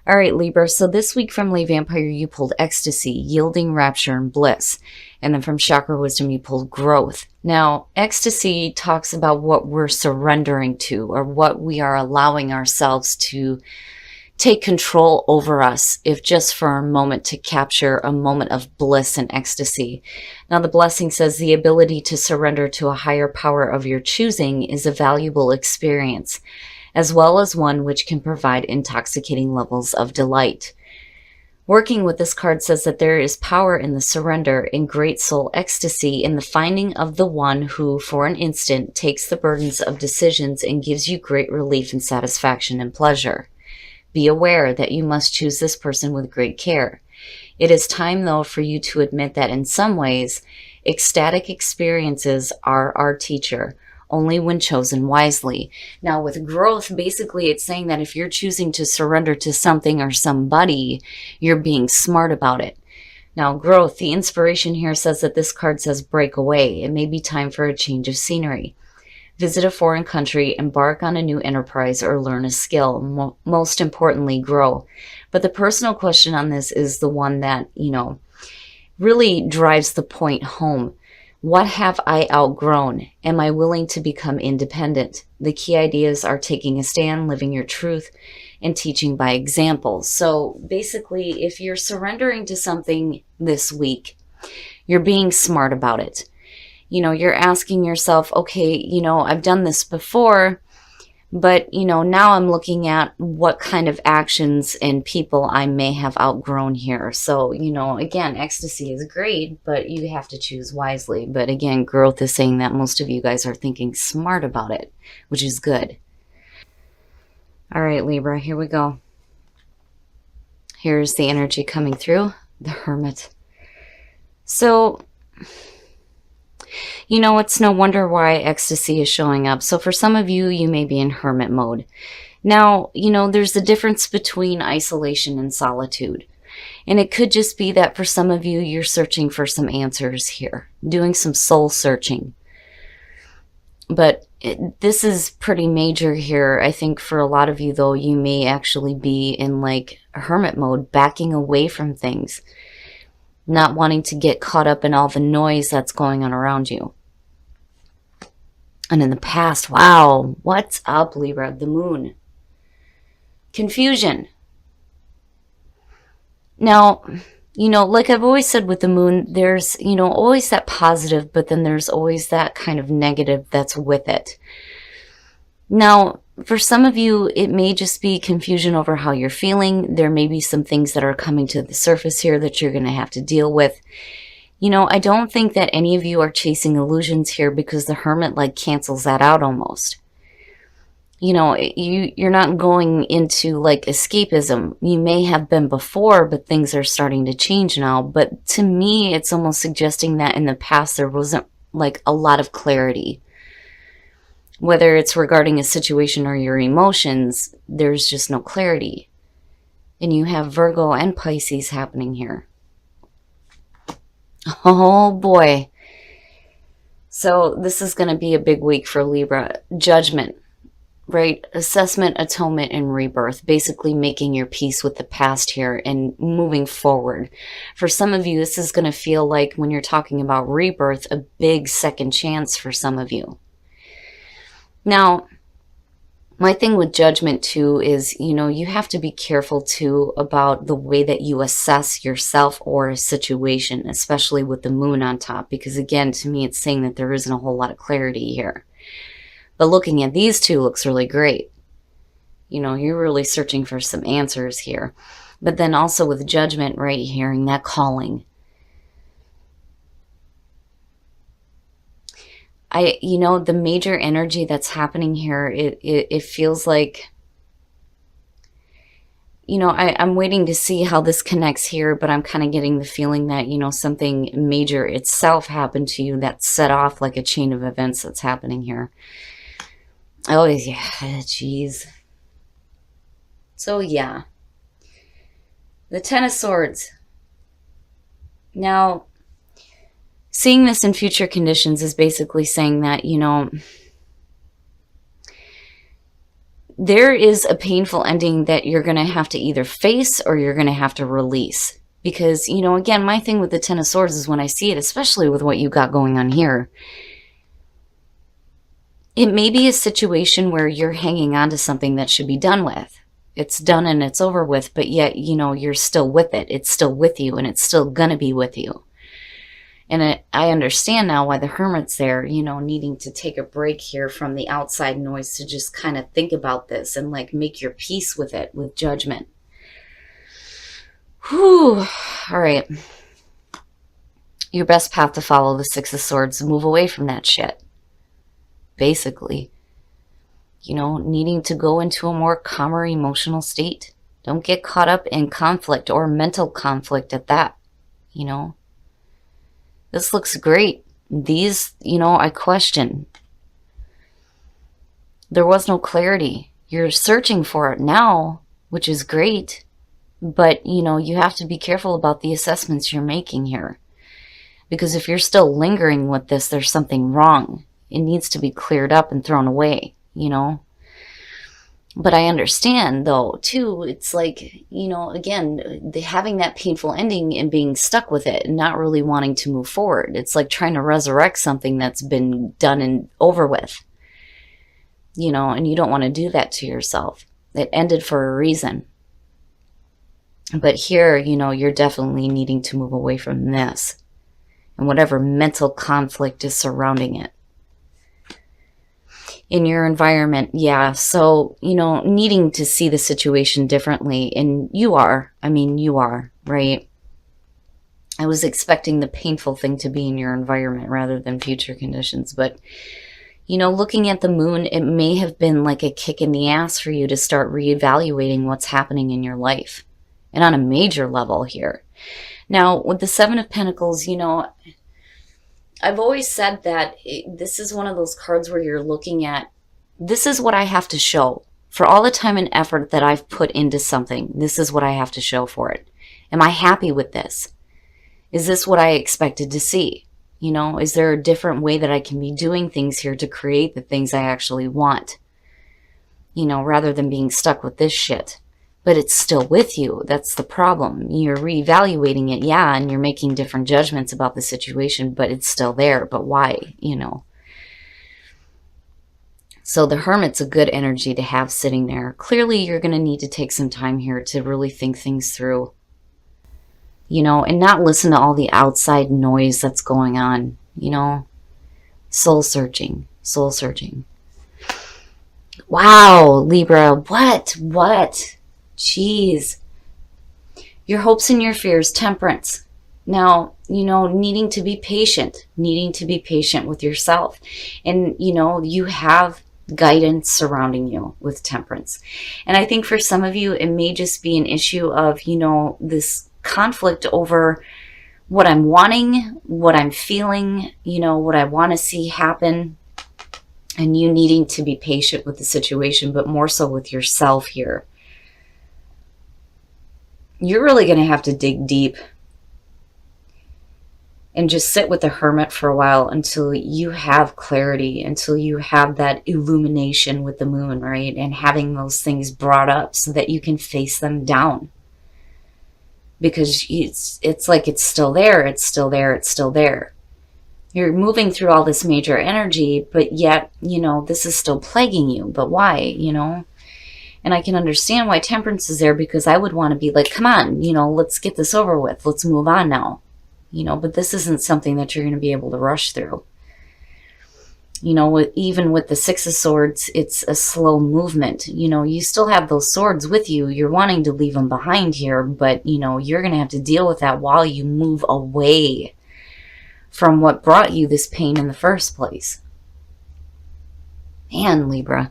All right, Libra. So this week from Lay Vampire, you pulled ecstasy, yielding, rapture, and bliss. And then from Chakra Wisdom, you pulled growth. Now, ecstasy talks about what we're surrendering to or what we are allowing ourselves to take control over us, if just for a moment, to capture a moment of bliss and ecstasy. Now, the blessing says the ability to surrender to a higher power of your choosing is a valuable experience, as well as one which can provide intoxicating levels of delight. Working with this card says that there is power in the surrender, in great soul ecstasy, in the finding of the one who, for an instant, takes the burdens of decisions and gives you great relief and satisfaction and pleasure. Be aware that you must choose this person with great care. It is time, though, for you to admit that in some ways, ecstatic experiences are our teacher, only when chosen wisely. Now, with growth, basically it's saying that if you're choosing to surrender to something or somebody, you're being smart about it. Now, growth, the inspiration here says that this card says break away. It may be time for a change of scenery. Visit a foreign country, embark on a new enterprise, or learn a skill. Most importantly, grow. But the personal question on this is the one that, really drives the point home. What have I outgrown? Am I willing to become independent? The key ideas are taking a stand, living your truth, and teaching by example. So basically, if you're surrendering to something this week, you're being smart about it. You're asking yourself, okay, I've done this before, but, now I'm looking at what kind of actions and people I may have outgrown here. So, again, ecstasy is great, but you have to choose wisely. But again, growth is saying that most of you guys are thinking smart about it, which is good. All right, Libra, here we go. Here's the energy coming through, the Hermit. So, it's no wonder why ecstasy is showing up. So for some of you, you may be in hermit mode. Now, there's a difference between isolation and solitude. And it could just be that for some of you, you're searching for some answers here, doing some soul searching. But this is pretty major here. I think for a lot of you, though, you may actually be in like hermit mode, backing away from things, not wanting to get caught up in all the noise that's going on around you. And in the past, wow, what's up, Libra? The moon. Confusion. Now, like I've always said with the moon, there's, always that positive, but then there's always that kind of negative that's with it. Now, for some of you, it may just be confusion over how you're feeling. There may be some things that are coming to the surface here that you're going to have to deal with. I don't think that any of you are chasing illusions here, because the Hermit cancels that out almost. You're not going into escapism. You may have been before, but things are starting to change now. But to me, it's almost suggesting that in the past there wasn't a lot of clarity. Whether it's regarding a situation or your emotions, there's just no clarity. And you have Virgo and Pisces happening here. Oh boy. So this is going to be a big week for Libra. Judgment, right? Assessment, atonement, and rebirth. Basically making your peace with the past here and moving forward. For some of you, this is going to feel like, when you're talking about rebirth, a big second chance for some of you. Now, my thing with judgment too is, you have to be careful too about the way that you assess yourself or a situation, especially with the moon on top, because again, to me, it's saying that there isn't a whole lot of clarity here. But looking at these two looks really great. You're really searching for some answers here. But then also with judgment, right, hearing that calling. The major energy that's happening here, it feels like, I'm waiting to see how this connects here, but I'm kind of getting the feeling that, something major itself happened to you that set off like a chain of events that's happening here. Oh, yeah, jeez. So, yeah. The Ten of Swords. Now, seeing this in future conditions is basically saying that, there is a painful ending that you're going to have to either face or you're going to have to release. Because, you know, again, my thing with the Ten of Swords is when I see it, especially with what you got going on here, it may be a situation where you're hanging on to something that should be done with. It's done and it's over with, but yet, you know, you're still with it. It's still with you, and it's still going to be with you. And I understand now why the Hermit's there, you know, needing to take a break here from the outside noise to just kind of think about this and like make your peace with it, with judgment. Whew. All right. Your best path to follow, the Six of Swords, move away from that shit. Basically, you know, needing to go into a more calmer emotional state. Don't get caught up in conflict or mental conflict at that, you know. This looks great. These, you know, I question. There was no clarity. You're searching for it now, which is great. But, you know, you have to be careful about the assessments you're making here. Because if you're still lingering with this, there's something wrong. It needs to be cleared up and thrown away, you know. But I understand, though, too, it's like, you know, again, having that painful ending and being stuck with it and not really wanting to move forward. It's like trying to resurrect something that's been done and over with, you know, and you don't want to do that to yourself. It ended for a reason. But here, you know, you're definitely needing to move away from this and whatever mental conflict is surrounding it. In your environment, yeah, so, you know, needing to see the situation differently, and you are, right? I was expecting the painful thing to be in your environment rather than future conditions, but, you know, looking at the moon, it may have been like a kick in the ass for you to start reevaluating what's happening in your life, and on a major level here. Now, with the Seven of Pentacles, you know, I've always said that this is one of those cards where you're looking at, this is what I have to show. For all the time and effort that I've put into something, this is what I have to show for it. Am I happy with this? Is this what I expected to see? You know, is there a different way that I can be doing things here to create the things I actually want? You know, rather than being stuck with this shit. But it's still with you. That's the problem. You're reevaluating it, yeah, and you're making different judgments about the situation, but it's still there. But why, you know? So the Hermit's a good energy to have sitting there. Clearly, you're going to need to take some time here to really think things through, you know, and not listen to all the outside noise that's going on, you know? Soul searching, soul searching. Wow, Libra, what? Jeez. Your hopes and your fears, Temperance. Now, you know, needing to be patient with yourself. And, you know, you have guidance surrounding you with Temperance. And I think for some of you, it may just be an issue of, you know, this conflict over what I'm wanting, what I'm feeling, you know, what I want to see happen. And you needing to be patient with the situation, but more so with yourself here. You're really going to have to dig deep and just sit with the Hermit for a while until you have clarity, until you have that illumination with the moon, right? And having those things brought up so that you can face them down. Because it's like it's still there, it's still there, it's still there. You're moving through all this major energy, but yet, you know, this is still plaguing you. But why, you know? And I can understand why Temperance is there, because I would want to be like, come on, you know, let's get this over with. Let's move on now. You know, but this isn't something that you're going to be able to rush through. You know, even with the Six of Swords, it's a slow movement. You know, you still have those swords with you. You're wanting to leave them behind here, but, you know, you're going to have to deal with that while you move away from what brought you this pain in the first place. Man, Libra.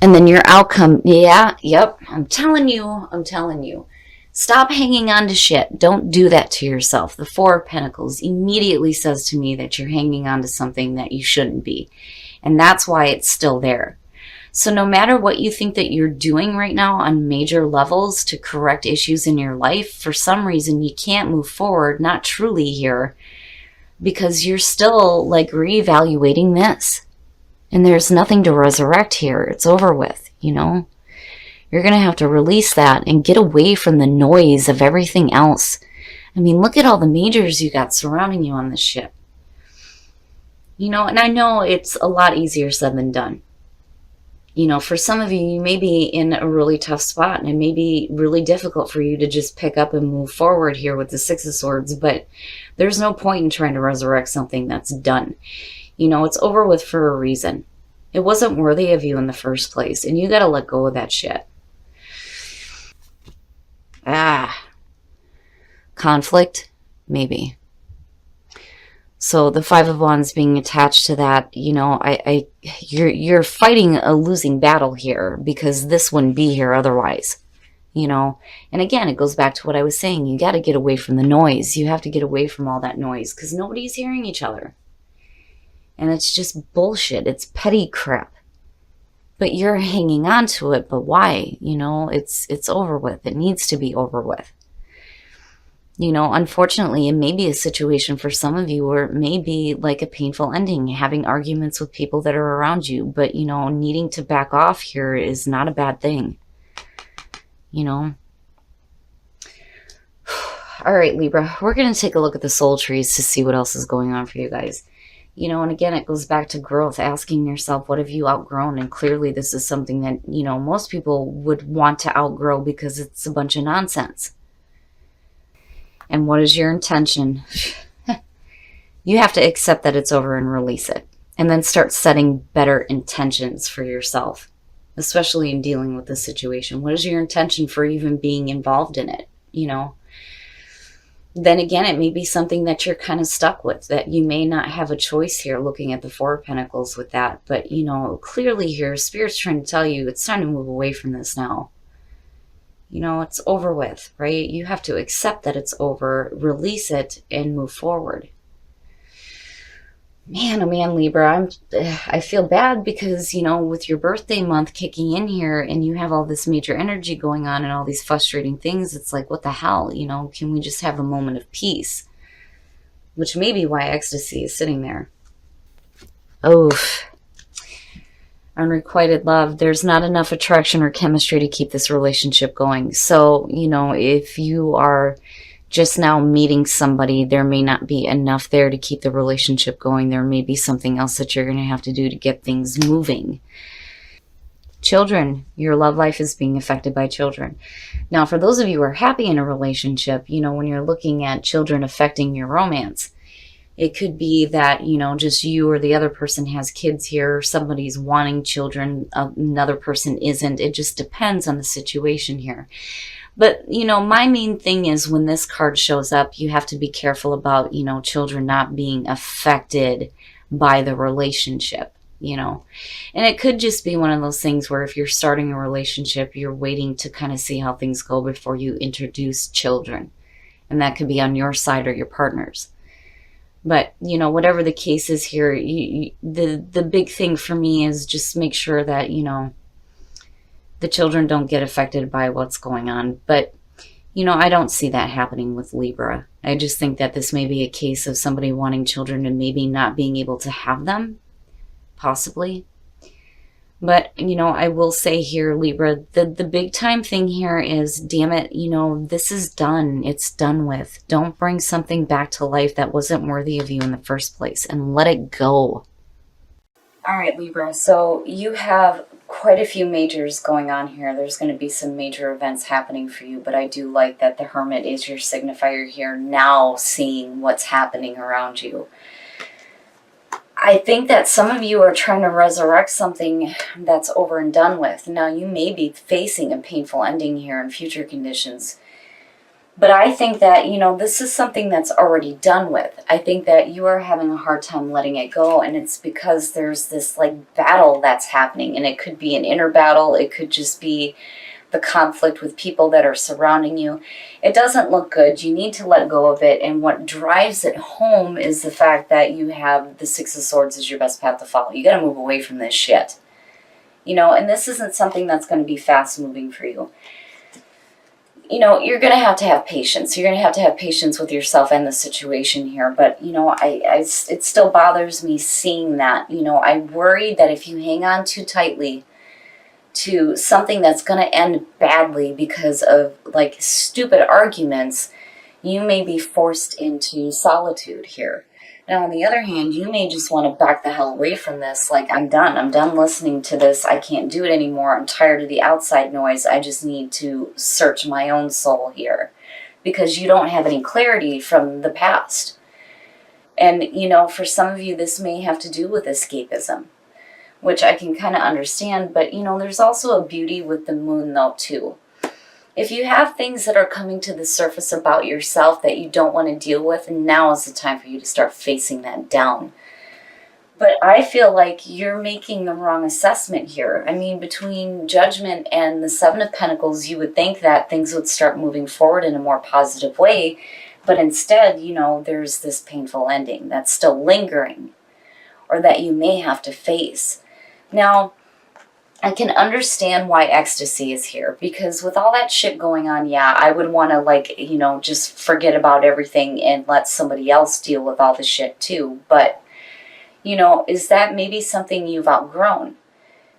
And then your outcome, yeah, yep, I'm telling you. Stop hanging on to shit. Don't do that to yourself. The Four of Pentacles immediately says to me that you're hanging on to something that you shouldn't be. And that's why it's still there. So no matter what you think that you're doing right now on major levels to correct issues in your life, for some reason you can't move forward, not truly here, because you're still like reevaluating this. And there's nothing to resurrect here. It's over with, you know? You're going to have to release that and get away from the noise of everything else. I mean, look at all the majors you got surrounding you on this ship. You know, and I know it's a lot easier said than done. You know, for some of you, you may be in a really tough spot, and it may be really difficult for you to just pick up and move forward here with the Six of Swords, but there's no point in trying to resurrect something that's done. You know, it's over with for a reason. It wasn't worthy of you in the first place, and you got to let go of that shit. Conflict? Maybe. So the Five of Wands being attached to that, you know, you're fighting a losing battle here, because this wouldn't be here otherwise, you know. And again, it goes back to what I was saying. You got to get away from the noise. You have to get away from all that noise, because nobody's hearing each other. And it's just bullshit. It's petty crap. But you're hanging on to it. But why? You know, it's over with. It needs to be over with. You know, unfortunately, it may be a situation for some of you where it may be like a painful ending, having arguments with people that are around you. But, you know, needing to back off here is not a bad thing. You know. All right, Libra, we're going to take a look at the soul trees to see what else is going on for you guys. You know, and again, it goes back to growth, asking yourself, what have you outgrown? And clearly this is something that, you know, most people would want to outgrow because it's a bunch of nonsense. And what is your intention? You have to accept that it's over and release it. And then start setting better intentions for yourself, especially in dealing with this situation. What is your intention for even being involved in it? You know, then again, it may be something that you're kind of stuck with, that you may not have a choice here, looking at the Four of Pentacles with that. But, you know, clearly here, Spirit's trying to tell you it's time to move away from this now. You know, it's over with, right? You have to accept that it's over, release it, and move forward. Man, oh man, Libra, I feel bad because, you know, with your birthday month kicking in here and you have all this major energy going on and all these frustrating things, it's like, what the hell? You know, can we just have a moment of peace? Which may be why ecstasy is sitting there. Oh, unrequited love. There's not enough attraction or chemistry to keep this relationship going. So, you know, if you are just now meeting somebody, there may not be enough there to keep the relationship going. There may be something else that you're going to have to do to get things moving. Children, your love life is being affected by children. Now, for those of you who are happy in a relationship, you know, when you're looking at children affecting your romance, it could be that, you know, just you or the other person has kids here, somebody's wanting children, another person isn't. It just depends on the situation here. But, you know, my main thing is when this card shows up, you have to be careful about, you know, children not being affected by the relationship, you know. And it could just be one of those things where if you're starting a relationship, you're waiting to kind of see how things go before you introduce children. And that could be on your side or your partner's. But, you know, whatever the case is here, the big thing for me is just make sure that, you know, the children don't get affected by what's going on. But, you know, I don't see that happening with Libra. I just think that this may be a case of somebody wanting children and maybe not being able to have them, possibly. But, you know, I will say here, Libra, the big time thing here is, damn it, you know, this is done. It's done with. Don't bring something back to life that wasn't worthy of you in the first place, and let it go. All right, Libra, so you have quite a few majors going on here. There's going to be some major events happening for you, but I do like that the Hermit is your signifier here, now seeing what's happening around you. I think that some of you are trying to resurrect something that's over and done with. Now, you may be facing a painful ending here in future conditions. But I think that, you know, this is something that's already done with. I think that you are having a hard time letting it go. And it's because there's this, like, battle that's happening. And it could be an inner battle. It could just be the conflict with people that are surrounding you. It doesn't look good. You need to let go of it. And what drives it home is the fact that you have the Six of Swords as your best path to follow. You got to move away from this shit. You know, and this isn't something that's going to be fast moving for you. you know, you're going to have patience. You're going to have patience with yourself and the situation here. But, you know, it still bothers me seeing that. You know, I worry that if you hang on too tightly to something that's going to end badly because of, like, stupid arguments, you may be forced into solitude here. Now, on the other hand, you may just want to back the hell away from this. Like, I'm done. I'm done listening to this. I can't do it anymore. I'm tired of the outside noise. I just need to search my own soul here. Because you don't have any clarity from the past. And, you know, for some of you, this may have to do with escapism, which I can kind of understand. But, you know, there's also a beauty with the moon, though, too. If you have things that are coming to the surface about yourself that you don't want to deal with, now is the time for you to start facing that down. But I feel like you're making the wrong assessment here. I mean, between Judgment and the Seven of Pentacles, you would think that things would start moving forward in a more positive way. But instead, you know, there's this painful ending that's still lingering, or that you may have to face. Now, I can understand why ecstasy is here, because with all that shit going on, yeah, I would want to, like, you know, just forget about everything and let somebody else deal with all the shit too. But, you know, is that maybe something you've outgrown?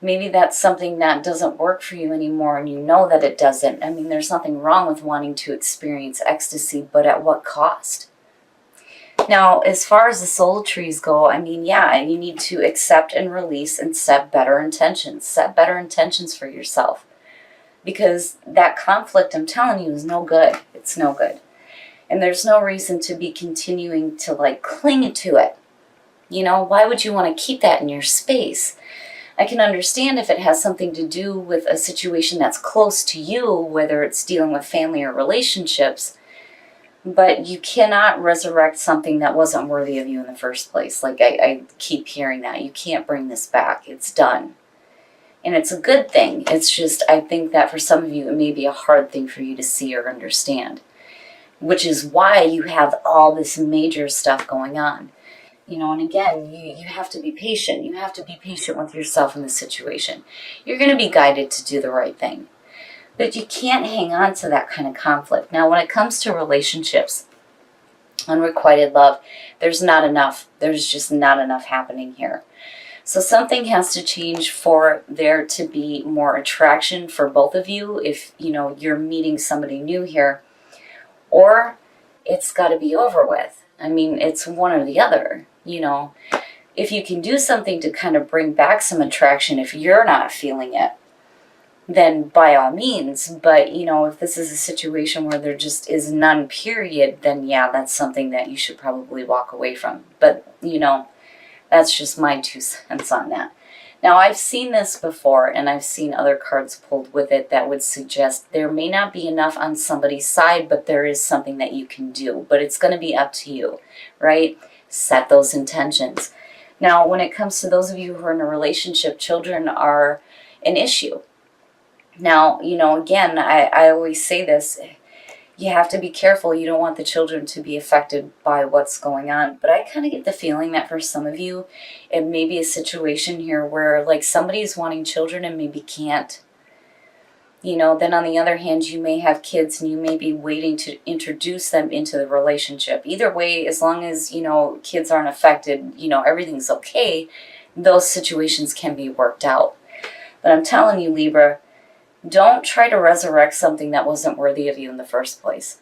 Maybe that's something that doesn't work for you anymore and you know that it doesn't. I mean, there's nothing wrong with wanting to experience ecstasy, but at what cost? Now, as far as the soul trees go, I mean, yeah, you need to accept and release and set better intentions. Set better intentions for yourself. Because that conflict, I'm telling you, is no good. It's no good. And there's no reason to be continuing to, like, cling to it. You know, why would you want to keep that in your space? I can understand if it has something to do with a situation that's close to you, whether it's dealing with family or relationships. But you cannot resurrect something that wasn't worthy of you in the first place. Like, I keep hearing that. You can't bring this back. It's done. And it's a good thing. It's just, I think that for some of you, it may be a hard thing for you to see or understand. Which is why you have all this major stuff going on. You know, and again, you have to be patient. You have to be patient with yourself in this situation. You're going to be guided to do the right thing. But you can't hang on to that kind of conflict. Now, when it comes to relationships, unrequited love, there's not enough. There's just not enough happening here. So something has to change for there to be more attraction for both of you if, you know, you're meeting somebody new here. Or it's got to be over with. I mean, it's one or the other, you know. If you can do something to kind of bring back some attraction if you're not feeling it, then by all means. But, you know, if this is a situation where there just is none, period, then yeah, that's something that you should probably walk away from. But, you know, that's just my 2 cents on that. Now, I've seen this before, and I've seen other cards pulled with it that would suggest there may not be enough on somebody's side, but there is something that you can do. But it's going to be up to you, right? Set those intentions. Now, when it comes to those of you who are in a relationship, children are an issue. Now, you know, again, I always say this, you have to be careful. You don't want the children to be affected by what's going on. But I kind of get the feeling that for some of you, it may be a situation here where, like, somebody's wanting children and maybe can't. You know, then on the other hand, you may have kids and you may be waiting to introduce them into the relationship. Either way, as long as, you know, kids aren't affected, you know, everything's okay, those situations can be worked out. But I'm telling you, Libra, don't try to resurrect something that wasn't worthy of you in the first place.